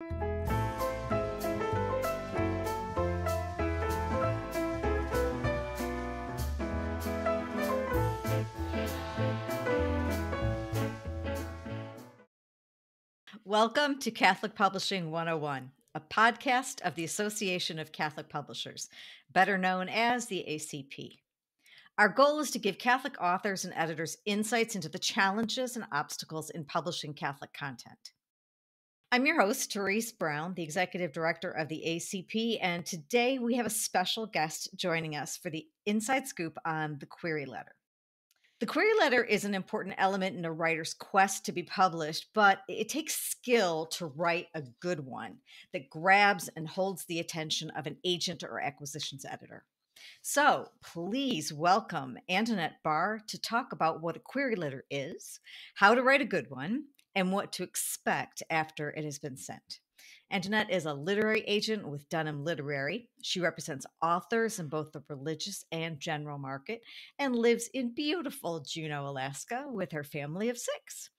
Welcome to Catholic Publishing 101, a podcast of the Association of Catholic Publishers, better known as the ACP. Our goal is to give Catholic authors and editors insights into the challenges and obstacles in publishing Catholic content. I'm your host, Therese Brown, the Executive Director of the ACP, and today we have a special guest joining us for the inside scoop on the query letter. The query letter is an important element in a writer's quest to be published, but it takes skill to write a good one that grabs and holds the attention of an agent or acquisitions editor. So please welcome Anjanette Barr to talk about what a query letter is, how to write a good one, and what to expect after it has been sent. Anjanette is a literary agent with Dunham Literary. She represents authors in both the religious and general market and lives in beautiful Juneau, Alaska with her family of 6.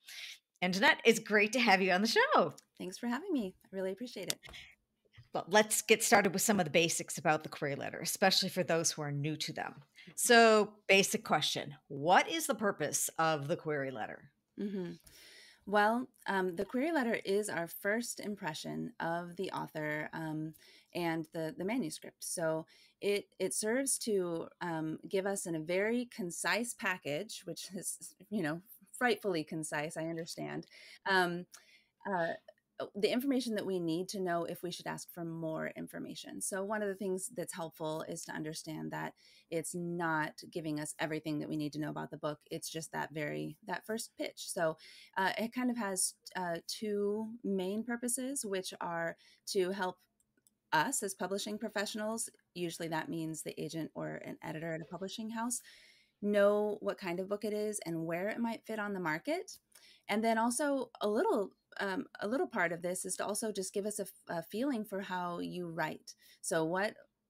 Anjanette, it's great to have you on the show. Thanks for having me. I really appreciate it. Well, let's get started with some of the basics about the query letter, especially for those who are new to them. So, basic question. What is the purpose of the query letter? Mm-hmm. Well, the query letter is our first impression of the author and the manuscript. So it serves to give us in a very concise package, which is, frightfully concise, I understand, the information that we need to know if we should ask for more information. So one of the things that's helpful is to understand that it's not giving us everything that we need to know about the book. It's just that first pitch. So it kind of has two main purposes, which are to help us as publishing professionals. Usually that means the agent or an editor at a publishing house know what kind of book it is and where it might fit on the market. And then also a little part of this is to also just give us a feeling for how you write. So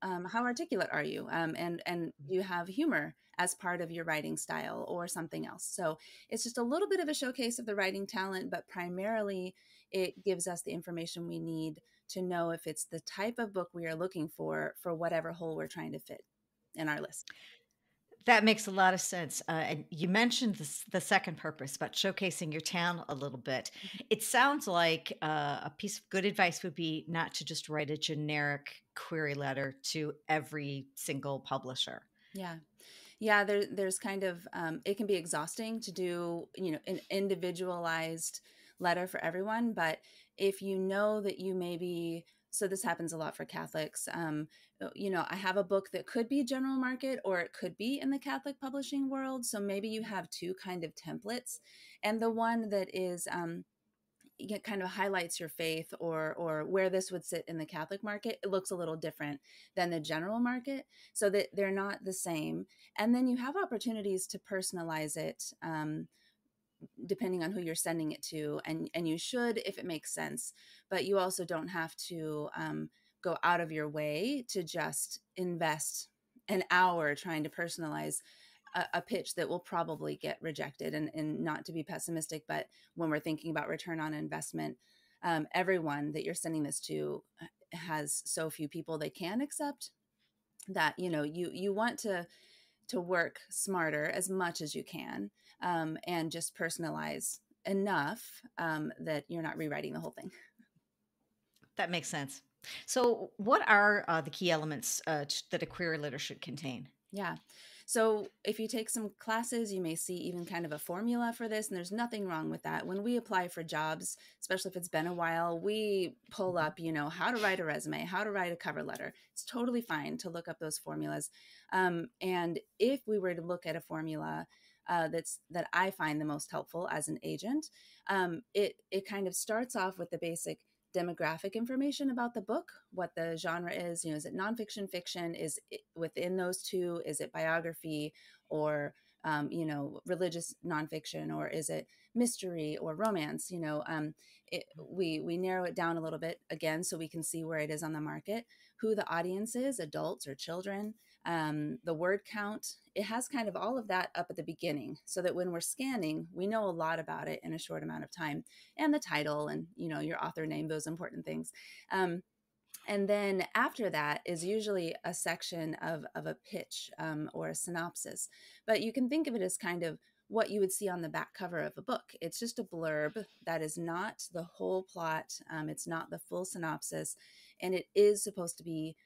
how articulate are you? And do you have humor as part of your writing style or something else? So it's just a little bit of a showcase of the writing talent, but primarily it gives us the information we need to know if it's the type of book we are looking for whatever hole we're trying to fit in our list. That makes a lot of sense. And you mentioned the second purpose about showcasing your talent a little bit. It sounds like a piece of good advice would be not to just write a generic query letter to every single publisher. Yeah. There's kind of, it can be exhausting to do, an individualized letter for everyone. But if you know that you maybe, so this happens a lot for Catholics, I have a book that could be general market or it could be in the Catholic publishing world. So maybe you have two kind of templates, and the one that is, it kind of highlights your faith or where this would sit in the Catholic market, it looks a little different than the general market, so that they're not the same. And then you have opportunities to personalize it depending on who you're sending it to. And you should, if it makes sense, but you also don't have to go out of your way to just invest an hour trying to personalize a pitch that will probably get rejected. And not to be pessimistic, but when we're thinking about return on investment, everyone that you're sending this to has so few people they can accept that, you want to work smarter as much as you can, and just personalize enough that you're not rewriting the whole thing. That makes sense. So what are the key elements that a query letter should contain? Yeah. So if you take some classes, you may see even kind of a formula for this, and there's nothing wrong with that. When we apply for jobs, especially if it's been a while, we pull up, how to write a resume, how to write a cover letter. It's totally fine to look up those formulas. And if we were to look at a formula that I find the most helpful as an agent, it kind of starts off with the basic demographic information about the book, what the genre is. Is it nonfiction, fiction? Is it within those two? Is it biography or religious nonfiction, or is it mystery or romance? We narrow it down a little bit again so we can see where it is on the market, who the audience is, adults or children, the word count. It has kind of all of that up at the beginning so that when we're scanning, we know a lot about it in a short amount of time, and the title and, your author name, those important things. And then after that is usually a section of a pitch or a synopsis. But you can think of it as kind of what you would see on the back cover of a book. It's just a blurb that is not the whole plot. It's not the full synopsis. And it is supposed to be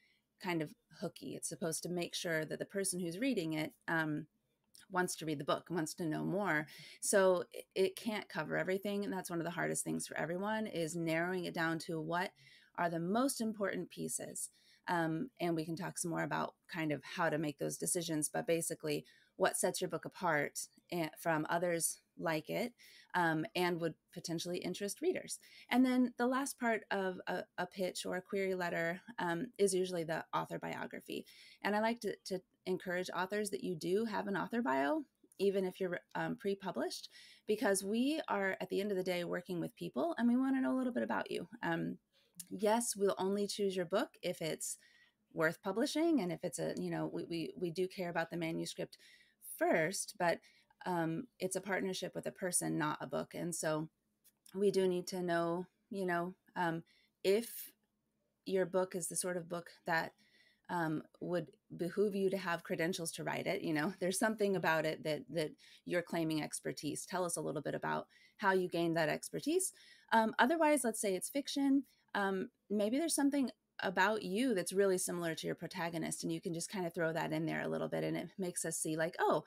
kind of hooky. It's supposed to make sure that the person who's reading it wants to read the book, wants to know more. So it can't cover everything. And that's one of the hardest things for everyone, is narrowing it down to what are the most important pieces. And we can talk some more about kind of how to make those decisions, but basically what sets your book apart from others like it, and would potentially interest readers. And then the last part of a pitch or a query letter is usually the author biography. And I like to encourage authors that you do have an author bio, even if you're pre-published, because we are, at the end of the day, working with people, and we want to know a little bit about you. Yes, we'll only choose your book if it's worth publishing, and if it's we do care about the manuscript first, but it's a partnership with a person, not a book. And so we do need to know, if your book is the sort of book that would behoove you to have credentials to write it. There's something about it that you're claiming expertise. Tell us a little bit about how you gained that expertise. Otherwise, let's say it's fiction. Maybe there's something about you that's really similar to your protagonist, and you can just kind of throw that in there a little bit, and it makes us see like, oh,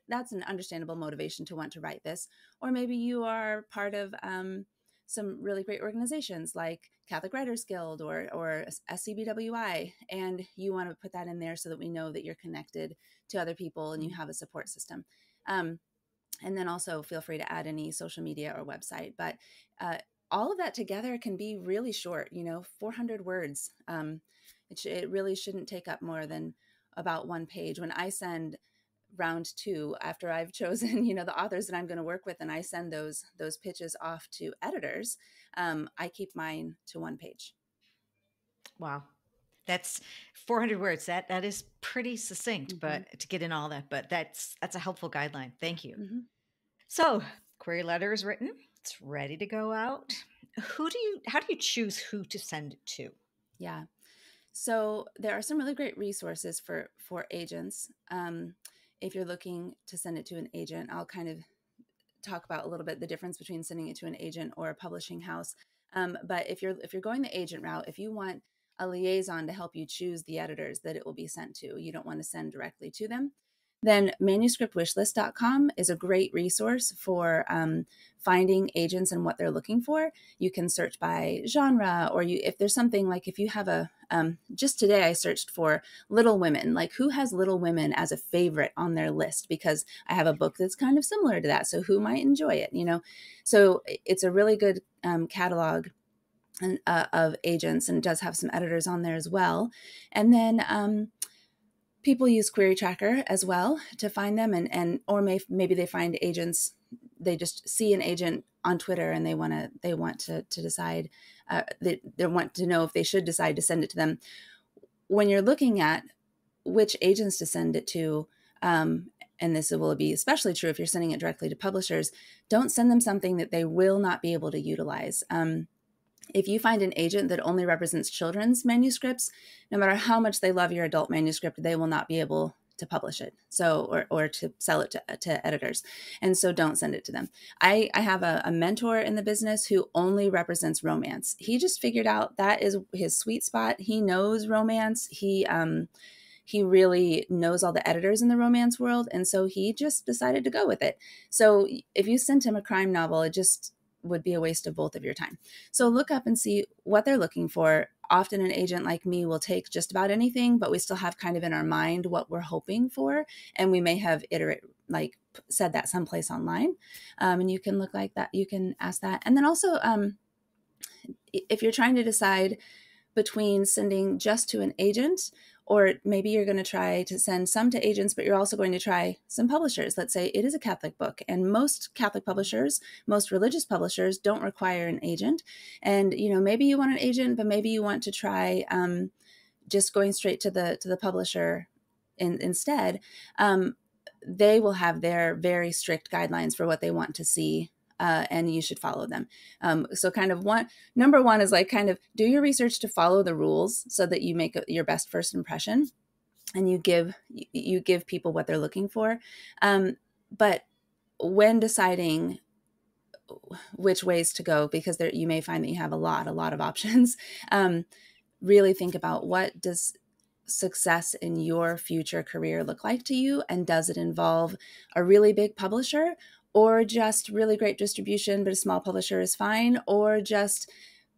that's an understandable motivation to want to write this. Or maybe you are part of some really great organizations like Catholic Writers Guild or SCBWI, and you want to put that in there so that we know that you're connected to other people and you have a support system. And then also feel free to add any social media or website. But all of that together can be really short, 400 words. It really shouldn't take up more than about one page. When I send round 2, after I've chosen, the authors that I'm going to work with, and I send those pitches off to editors, I keep mine to one page. Wow. That's 400 words. That is pretty succinct, but to get in all that, but that's a helpful guideline. Thank you. Mm-hmm. So query letter is written. It's ready to go out. How do you choose who to send it to? Yeah. So there are some really great resources for agents. If you're looking to send it to an agent, I'll kind of talk about a little bit the difference between sending it to an agent or a publishing house. But if you're going the agent route, if you want a liaison to help you choose the editors that it will be sent to, you don't want to send directly to them, then manuscriptwishlist.com is a great resource for finding agents and what they're looking for. You can search by genre, or if there's something like, if you have just today I searched for Little Women, like who has Little Women as a favorite on their list, because I have a book that's kind of similar to that. So who might enjoy it, So it's a really good catalog of agents, and it does have some editors on there as well. And then people use Query Tracker as well to find them, or maybe they find agents. They just see an agent on Twitter and they want to decide. They want to know if they should decide to send it to them. When you're looking at which agents to send it to, and this will be especially true if you're sending it directly to publishers, don't send them something that they will not be able to utilize. If you find an agent that only represents children's manuscripts, no matter how much they love your adult manuscript, they will not be able to publish it. So, or to sell it to editors. And so don't send it to them. I have a mentor in the business who only represents romance. He just figured out that is his sweet spot. He knows romance. He really knows all the editors in the romance world. And so he just decided to go with it. So if you sent him a crime novel, it just would be a waste of both of your time. So look up and see what they're looking for. Often an agent like me will take just about anything, but we still have kind of in our mind what we're hoping for. And we may have said that someplace online. And you can look like that. You can ask that. And then also, if you're trying to decide between sending just to an agent Or maybe you're going to try to send some to agents, but you're also going to try some publishers. Let's say it is a Catholic book, and most Catholic publishers, most religious publishers don't require an agent. And, maybe you want an agent, but maybe you want to try just going straight to the publisher instead. They will have their very strict guidelines for what they want to see. And you should follow them. So kind of number one is like kind of do your research to follow the rules so that you make your best first impression and you give people what they're looking for. But when deciding which ways to go, because you may find that you have a lot of options, really think about what does success in your future career look like to you? And does it involve a really big publisher, or just really great distribution, but a small publisher is fine, or just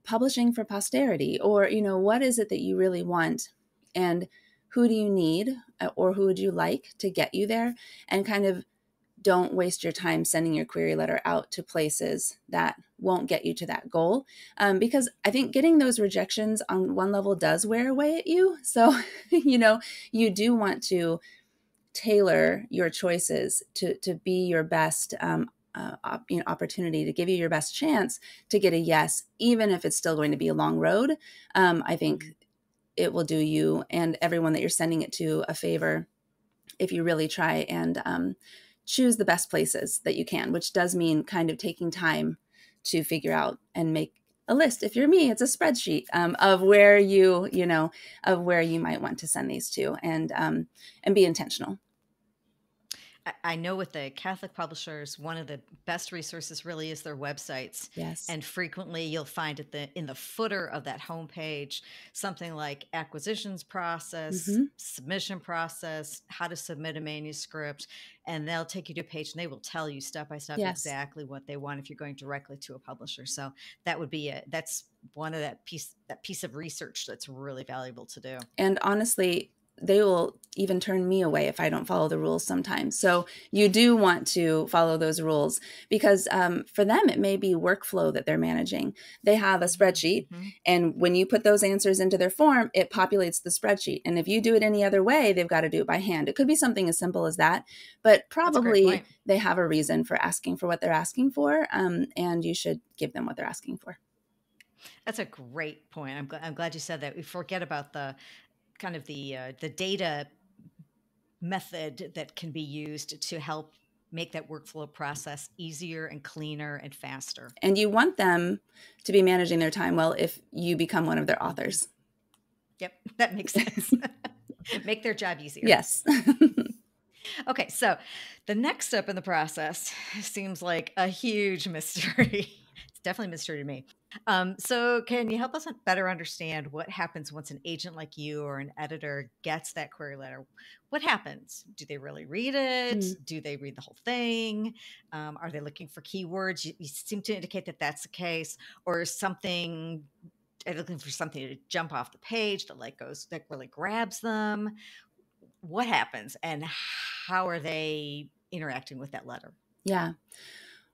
publishing for posterity? Or, what is it that you really want? And who do you need, or who would you like to get you there? And kind of don't waste your time sending your query letter out to places that won't get you to that goal. Because I think getting those rejections on one level does wear away at you. So, you do want to tailor your choices to be your best opportunity, to give you your best chance to get a yes, even if it's still going to be a long road. I think it will do you and everyone that you're sending it to a favor if you really try and choose the best places that you can, which does mean kind of taking time to figure out and make a list. If you're me, it's a spreadsheet of where of where you might want to send these to, and be intentional. I know with the Catholic publishers, one of the best resources really is their websites. Yes. And frequently you'll find in the footer of that homepage something like acquisitions process, submission process, how to submit a manuscript. And they'll take you to a page and they will tell you step by step exactly what they want if you're going directly to a publisher. So that would be that's one of that piece of research that's really valuable to do. And honestly, they will even turn me away if I don't follow the rules sometimes. So you do want to follow those rules, because for them, it may be workflow that they're managing. They have a spreadsheet, and when you put those answers into their form, it populates the spreadsheet. And if you do it any other way, they've got to do it by hand. It could be something as simple as that, but probably they have a reason for asking for what they're asking for, and you should give them what they're asking for. That's a great point. I'm glad you said that. We forget about the kind of the data method that can be used to help make that workflow process easier and cleaner and faster. And you want them to be managing their time well if you become one of their authors. Yep, that makes sense. Make their job easier. Yes. Okay, so the next step in the process seems like a huge mystery. It's definitely a mystery to me. So can you help us better understand what happens once an agent like you or an editor gets that query letter? What happens? Do they really read it? Do they read the whole thing? Are they looking for keywords? You seem to indicate that that's the case. Or something, are they looking for something to jump off the page that really grabs them? What happens and how are they interacting with that letter? Yeah.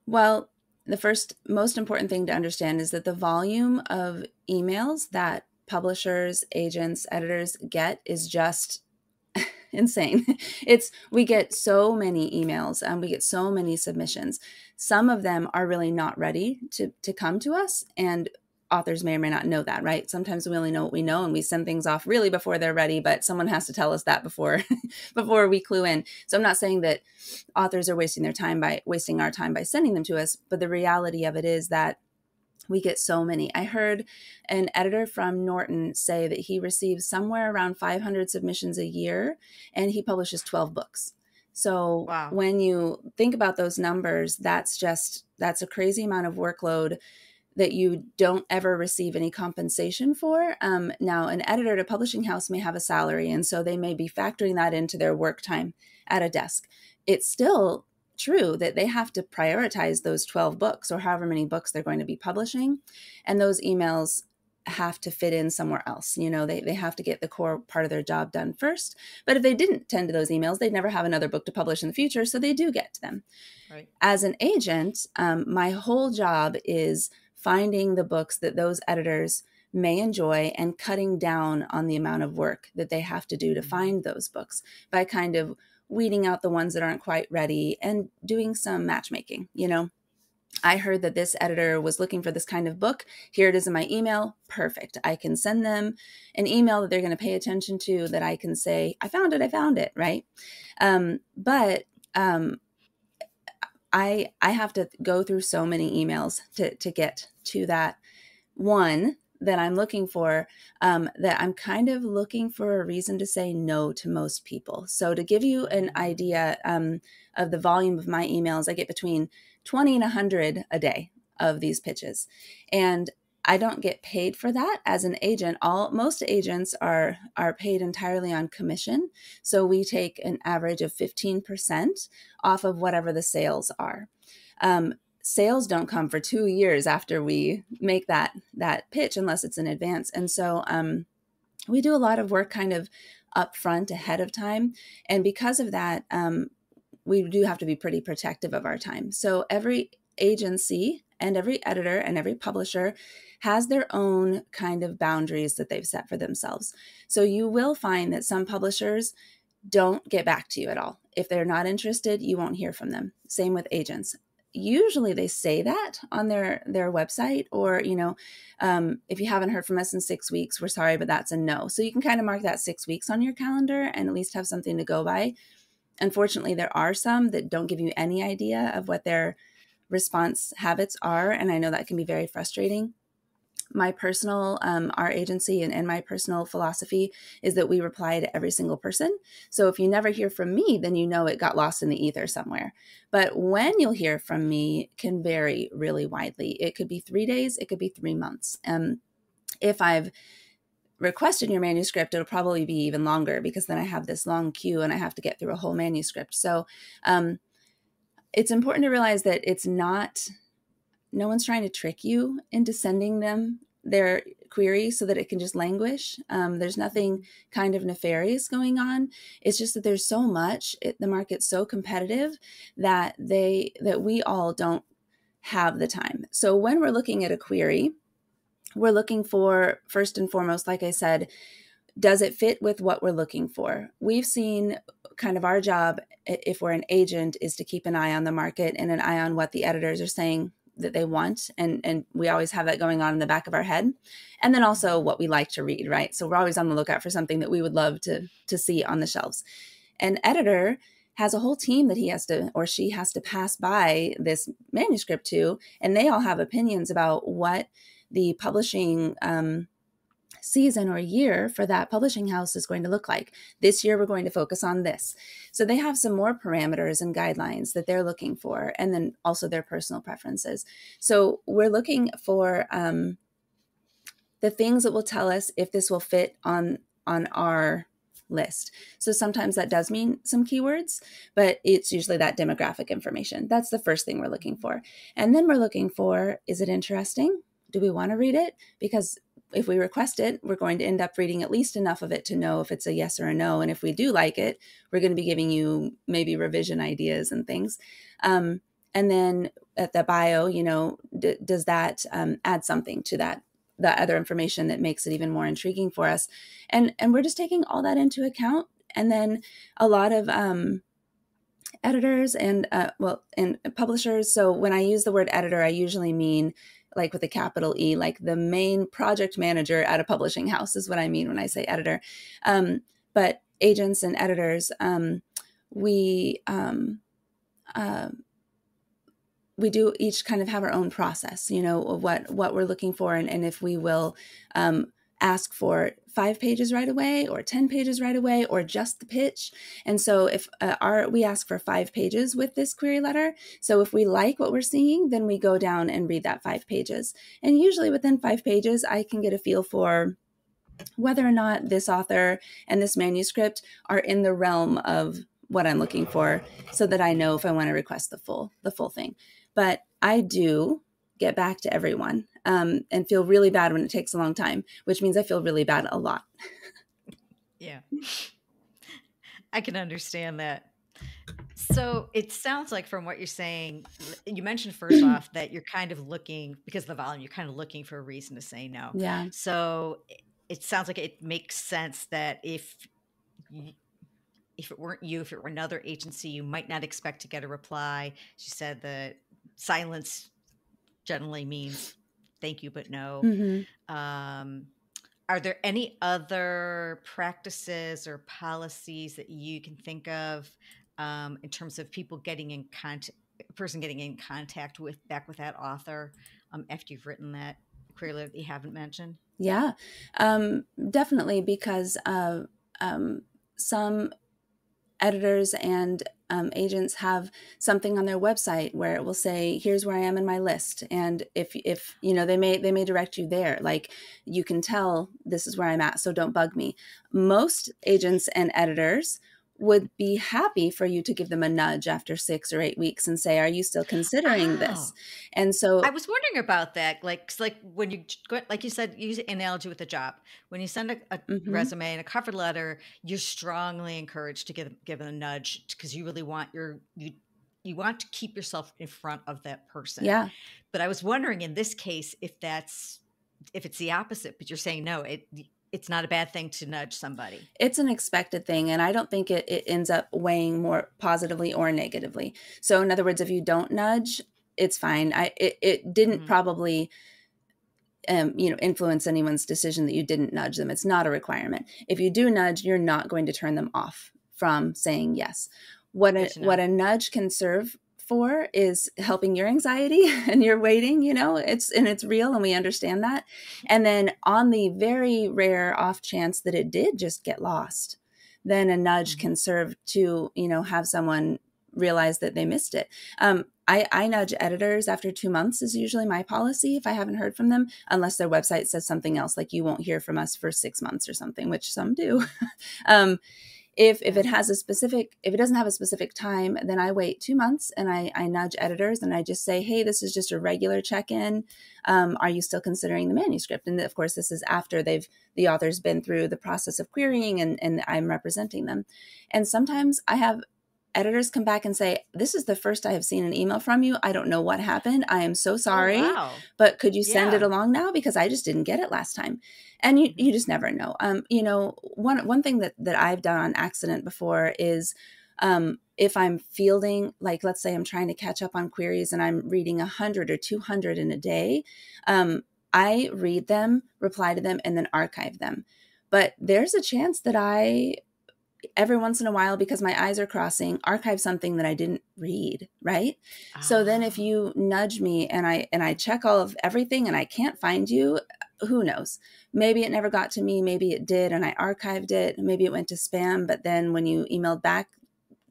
Well, the first most important thing to understand is that the volume of emails that publishers, agents, editors get is just insane. We get so many emails and we get so many submissions. Some of them are really not ready to come to us, and authors may or may not know that, right? Sometimes we only know what we know and we send things off really before they're ready, but someone has to tell us that before we clue in. So I'm not saying that authors are wasting our time by sending them to us, but the reality of it is that we get so many. I heard an editor from Norton say that he receives somewhere around 500 submissions a year and he publishes 12 books. So When you think about those numbers, that's a crazy amount of workload that you don't ever receive any compensation for. Now, an editor at a publishing house may have a salary, and so they may be factoring that into their work time at a desk. It's still true that they have to prioritize those 12 books or however many books they're going to be publishing, and those emails have to fit in somewhere else. They have to get the core part of their job done first. But if they didn't tend to those emails, they'd never have another book to publish in the future, so they do get to them. Right. As an agent, my whole job is finding the books that those editors may enjoy, and cutting down on the amount of work that they have to do to find those books by kind of weeding out the ones that aren't quite ready and doing some matchmaking. I heard that this editor was looking for this kind of book. Here it is in my email. Perfect. I can send them an email that they're going to pay attention to, that I can say, I found it, right? But I have to go through so many emails to get to that one that I'm looking for, that I'm kind of looking for a reason to say no to most people. So to give you an idea of the volume of my emails, I get between 20 and 100 a day of these pitches. And I don't get paid for that as an agent. Most agents are paid entirely on commission. So we take an average of 15% off of whatever the sales are. Sales don't come for 2 years after we make that pitch, unless it's in advance. And so we do a lot of work kind of upfront ahead of time. And because of that, we do have to be pretty protective of our time. So every agency and every editor and every publisher has their own kind of boundaries that they've set for themselves. So you will find that some publishers don't get back to you at all. If they're not interested, you won't hear from them. Same with agents. Usually they say that on their website, or, if you haven't heard from us in 6 weeks, we're sorry, but that's a no. So you can kind of mark that 6 weeks on your calendar and at least have something to go by. Unfortunately, there are some that don't give you any idea of what their response habits are. And I know that can be very frustrating. My personal, our agency and my personal philosophy is that we reply to every single person. So if you never hear from me, then you know it got lost in the ether somewhere. But when you'll hear from me can vary really widely. It could be 3 days, it could be 3 months. If I've requested your manuscript, it'll probably be even longer, because then I have this long queue and I have to get through a whole manuscript. So it's important to realize that no one's trying to trick you into sending them their query so that it can just languish. There's nothing kind of nefarious going on. It's just that there's so much, the market's so competitive that we all don't have the time. So when we're looking at a query, we're looking for, first and foremost, like I said, does it fit with what we're looking for? We've seen kind of our job, if we're an agent, is to keep an eye on the market and an eye on what the editors are saying that they want. And we always have that going on in the back of our head. And then also what we like to read, right? So we're always on the lookout for something that we would love to see on the shelves. An editor has a whole team that he has to, or she has to, pass by this manuscript to, and they all have opinions about what the publishing season or year for that publishing house is going to look like. This year, we're going to focus on this. So they have some more parameters and guidelines that they're looking for, and then also their personal preferences. So we're looking for the things that will tell us if this will fit on our list. So sometimes that does mean some keywords, but it's usually that demographic information. That's the first thing we're looking for. And then we're looking for, is it interesting? Do we want to read it? Because if we request it, we're going to end up reading at least enough of it to know if it's a yes or a no. And if we do like it, we're going to be giving you maybe revision ideas and things. And then at the bio, does that add something to that, the other information that makes it even more intriguing for us? And we're just taking all that into account. And then a lot of editors and publishers. So when I use the word editor, I usually mean, like with a capital E, like the main project manager at a publishing house is what I mean when I say editor. But agents and editors, we do each kind of have our own process, of what we're looking for, and if we will ask for 5 pages right away, or 10 pages right away, or just the pitch. And so if we ask for 5 pages with this query letter. So if we like what we're seeing, then we go down and read that 5 pages. And usually within 5 pages, I can get a feel for whether or not this author and this manuscript are in the realm of what I'm looking for, so that I know if I want to request the full thing. But I do get back to everyone and feel really bad when it takes a long time, which means I feel really bad a lot. Yeah. I can understand that. So it sounds like from what you're saying, you mentioned first off that you're kind of looking, because of the volume, you're kind of looking for a reason to say no. Yeah. So it sounds like it makes sense that y- if it weren't you, if it were another agency, you might not expect to get a reply. She said that silence generally means thank you, but no. Hmm. Um, are there any other practices or policies that you can think of in terms of people getting in contact, person getting in contact with back with that author after you've written that query letter that you haven't mentioned? Yeah, definitely, because some editors and agents have something on their website where it will say, "Here's where I am in my list," and if you know, they may direct you there. Like, you can tell this is where I'm at, so don't bug me. Most agents and editors would be happy for you to give them a nudge after 6 or 8 weeks and say, "Are you still considering this?" Oh, And I so, was wondering about that. Like, 'cause like when like you said, use an analogy with a job. When you send a mhm, resume and a cover letter, you're strongly encouraged to give it a nudge because you really want you want to keep yourself in front of that person. yeah. But I was wondering in this case if it's the opposite. But you're saying no, it's not a bad thing to nudge somebody. It's an expected thing, and I don't think it ends up weighing more positively or negatively. So in other words, if you don't nudge, it's fine. It didn't Hmm. probably influence anyone's decision that you didn't nudge them. It's not a requirement. If you do nudge, you're not going to turn them off from saying yes. What Good a to know. what a nudge can serve for is helping your anxiety and your waiting, it's real, and we understand that. And then on the very rare off chance that it did just get lost, then a nudge Hmm. can serve to, have someone realize that they missed it. I nudge editors after 2 months is usually my policy if I haven't heard from them, unless their website says something else, like you won't hear from us for 6 months or something, which some do. um, if Yeah. it doesn't have a specific time, then I wait 2 months and I nudge editors and I just say, hey, this is just a regular check-in. Are you still considering the manuscript? And of course, this is after the author's been through the process of querying, and I'm representing them. And sometimes I have editors come back and say, this is the first I have seen an email from you. I don't know what happened. I am so Oh sorry, wow. but could you send it Yeah. along now? Because I just didn't get it last time. And you, Hmm. you just never know. One thing that I've done on accident before is, if I'm fielding, like, let's say I'm trying to catch up on queries and I'm reading 100 or 200 in a day, I read them, reply to them, and then archive them. But there's a chance that I, every once in a while, because my eyes are crossing, archive something that I didn't read, right? So then if Oh. you nudge me and I check all of everything and I can't find you, who knows? Maybe it never got to me, maybe it did and I archived it, maybe it went to spam, but then when you emailed back,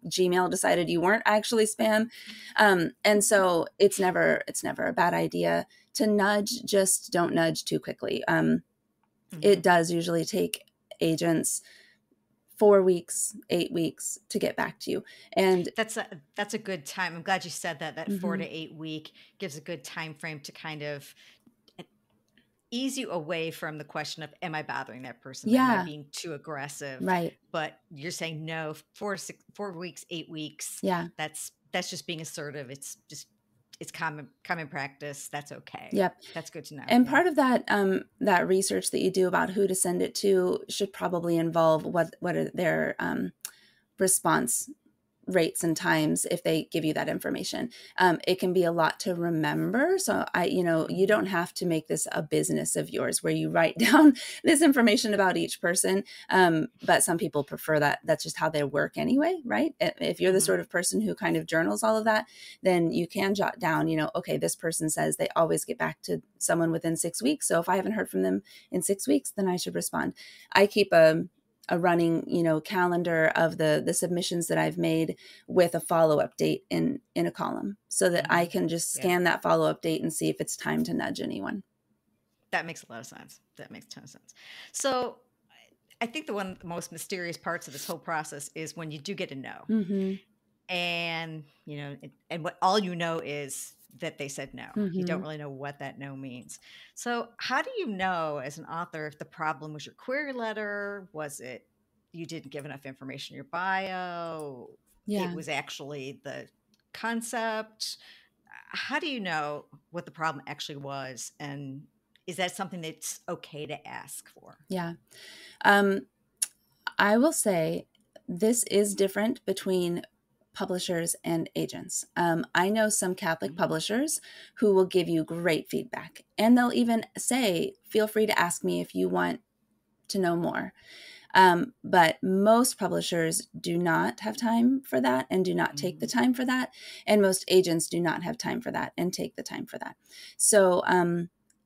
Gmail decided you weren't actually spam. And so it's never a bad idea to nudge, just don't nudge too quickly. It Hmm. does usually take agents 4 weeks, 8 weeks to get back to you. And That's a good time. I'm glad you said that. That four to mhm, 8 week gives a good time frame to kind of ease you away from the question of am I bothering that person? Am I yeah, being too aggressive? right. But you're saying no, 4 weeks, 8 weeks. Yeah, That's just being assertive. It's common practice. That's okay. yep. That's good to know. And Yeah. part of that research that you do about who to send it to should probably involve what are their response rates and times if they give you that information. It can be a lot to remember. So you Hmm. don't have to make this a business of yours where you write down this information about each person. But some people prefer that. That's just how they work anyway, right? If you're the Hmm. sort of person who kind of journals all of that, then you can jot down, okay, this person says they always get back to someone within 6 weeks. So if I haven't heard from them in 6 weeks, then I should respond. I keep a running calendar of the submissions that I've made with a follow-up date in a column so that I Hmm. can just Yeah. scan that follow-up date and see if it's time to nudge anyone. That makes a lot of sense. That makes a ton of sense. So I think the one of the most mysterious parts of this whole process is when you do get a no. Mm-hmm. And and what all you know is that they said no. You don't Mm-hmm. really know what that no means. So how do you know as an author if the problem was your query letter? Was it you didn't give enough information in your bio? Yeah. it was actually the concept. How do you know what the problem actually was? And is that something that's okay to ask for? Yeah. Um, I will say this is different between publishers and agents. I know some Catholic publishers who will give you great feedback, and they'll even say, feel free to ask me if you want to know more. But most publishers do not have time for that and do not take the time for that. And most agents do not have time for that and take the time for that. So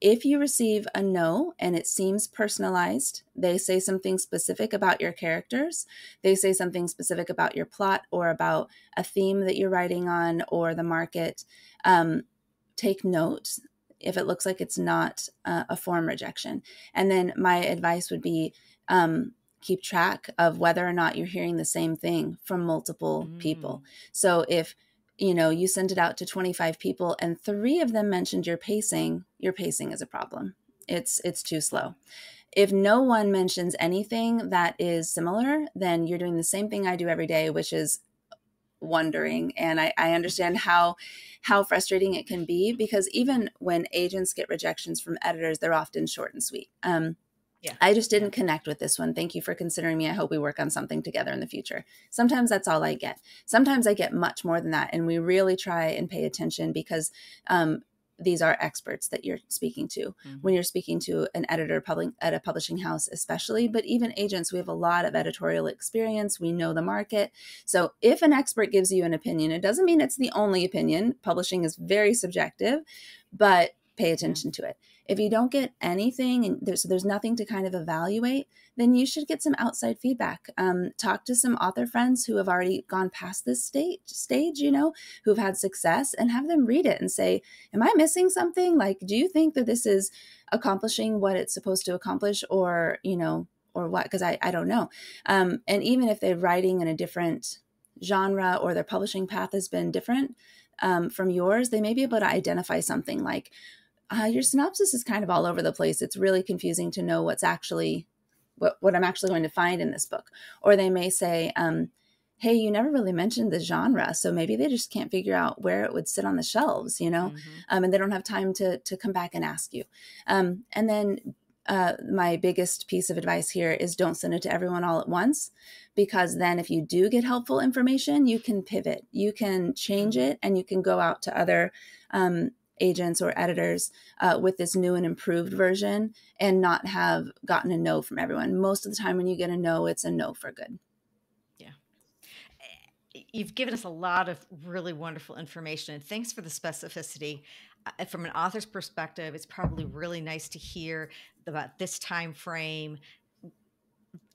if you receive a no and it seems personalized, they say something specific about your characters, they say something specific about your plot or about a theme that you're writing on or the market, take note if it looks like it's not a form rejection. And then my advice would be, keep track of whether or not you're hearing the same thing from multiple people. So if you send it out to 25 people and 3 of them mentioned your pacing is a problem. It's too slow. If no one mentions anything that is similar, then you're doing the same thing I do every day, which is wondering. And I understand how frustrating it can be, because even when agents get rejections from editors, they're often short and sweet. I just didn't connect with this one. Thank you for considering me. I hope we work on something together in the future. Sometimes that's all I get. Sometimes I get much more than that. And we really try and pay attention, because these are experts that you're speaking to. When you're speaking to an editor at a publishing house, especially, but even agents, we have a lot of editorial experience. We know the market. So if an expert gives you an opinion, it doesn't mean it's the only opinion. Publishing is very subjective, but pay attention to it. If you don't get anything and there's nothing to kind of evaluate, then you should get some outside feedback. Talk to some author friends who have already gone past this stage, who've had success, and have them read it and say, am I missing something? Like, do you think that this is accomplishing what it's supposed to accomplish, or what? Because I don't know. And even if they're writing in a different genre or their publishing path has been different from yours, they may be able to identify something like, your synopsis is kind of all over the place. It's really confusing to know what's actually what I'm actually going to find in this book. Or they may say, hey, you never really mentioned the genre, so maybe they just can't figure out where it would sit on the shelves, and they don't have time to come back and ask you. And then my biggest piece of advice here is don't send it to everyone all at once, because then if you do get helpful information, you can pivot, you can change it, and you can go out to other agents or editors with this new and improved version and not have gotten a no from everyone. Most of the time when you get a no, it's a no for good. Yeah. You've given us a lot of really wonderful information, and thanks for the specificity. From an author's perspective, it's probably really nice to hear about this time frame,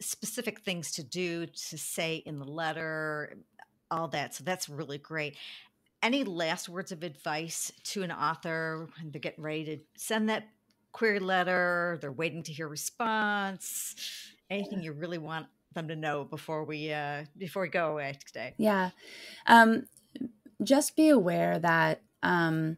specific things to do, to say in the letter, all that. So that's really great. Any last words of advice to an author when they're getting ready to send that query letter, they're waiting to hear response? Anything you really want them to know before we go away today? Yeah. Just be aware that I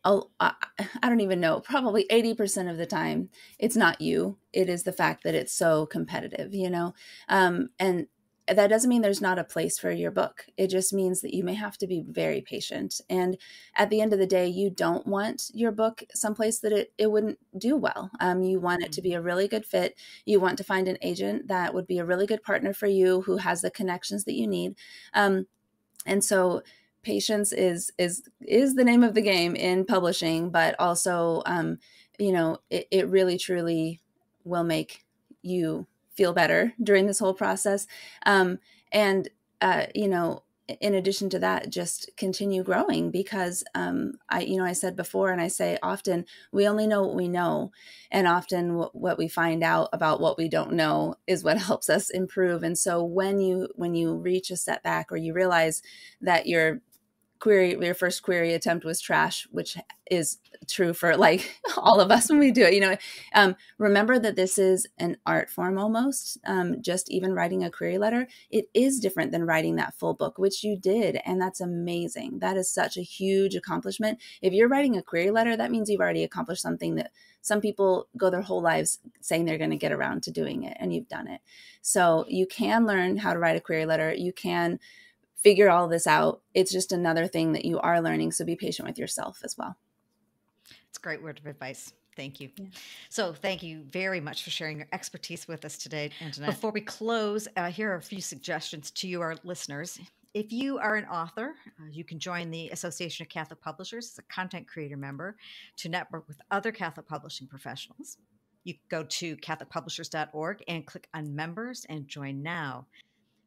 don't even know, probably 80% of the time, it's not you. It is the fact that it's so competitive, and that doesn't mean there's not a place for your book. It just means that you may have to be very patient. And at the end of the day, you don't want your book someplace that it wouldn't do well. You want it to be a really good fit. You want to find an agent that would be a really good partner for you, who has the connections that you need. And so patience is the name of the game in publishing, but also, it really, truly will make you feel better during this whole process. In addition to that, just continue growing, because I said before, and I say often, we only know what we know. And often what we find out about what we don't know is what helps us improve. And so when you reach a setback, or you realize that you're your first query attempt was trash, which is true for like all of us when we do it, remember that this is an art form almost. Just even writing a query letter, it is different than writing that full book, which you did. And that's amazing. That is such a huge accomplishment. If you're writing a query letter, that means you've already accomplished something that some people go their whole lives saying they're going to get around to doing it, and you've done it. So you can learn how to write a query letter. You can figure all this out. It's just another thing that you are learning. So be patient with yourself as well. It's a great word of advice. Thank you. Yeah. So thank you very much for sharing your expertise with us today, Anjanette. Before we close, here are a few suggestions to you, our listeners. If you are an author, you can join the Association of Catholic Publishers as a content creator member to network with other Catholic publishing professionals. You can go to catholicpublishers.org and click on members and join now.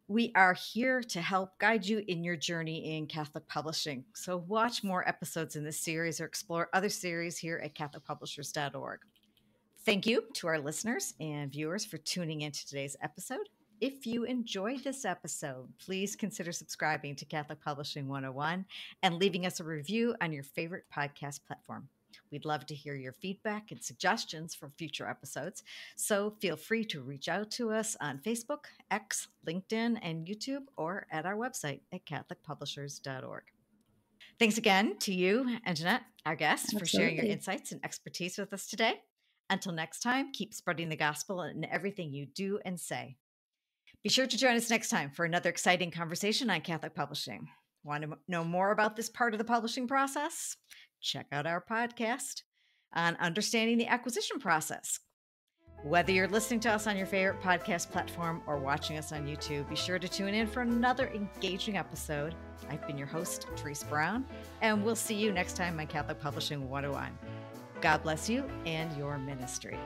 We are here to help guide you in your journey in Catholic publishing. So watch more episodes in this series or explore other series here at catholicpublishers.org. Thank you to our listeners and viewers for tuning into today's episode. If you enjoyed this episode, please consider subscribing to Catholic Publishing 101 and leaving us a review on your favorite podcast platform. We'd love to hear your feedback and suggestions for future episodes, so feel free to reach out to us on Facebook, X, LinkedIn, and YouTube, or at our website at catholicpublishers.org. Thanks again to you, Anjanette, our guest, for sharing your insights and expertise with us today. Until next time, keep spreading the gospel in everything you do and say. Be sure to join us next time for another exciting conversation on Catholic publishing. Want to know more about this part of the publishing process? Check out our podcast on understanding the acquisition process. Whether you're listening to us on your favorite podcast platform or watching us on YouTube, be sure to tune in for another engaging episode. I've been your host, Therese Brown, and we'll see you next time on Catholic Publishing 101. God bless you and your ministry.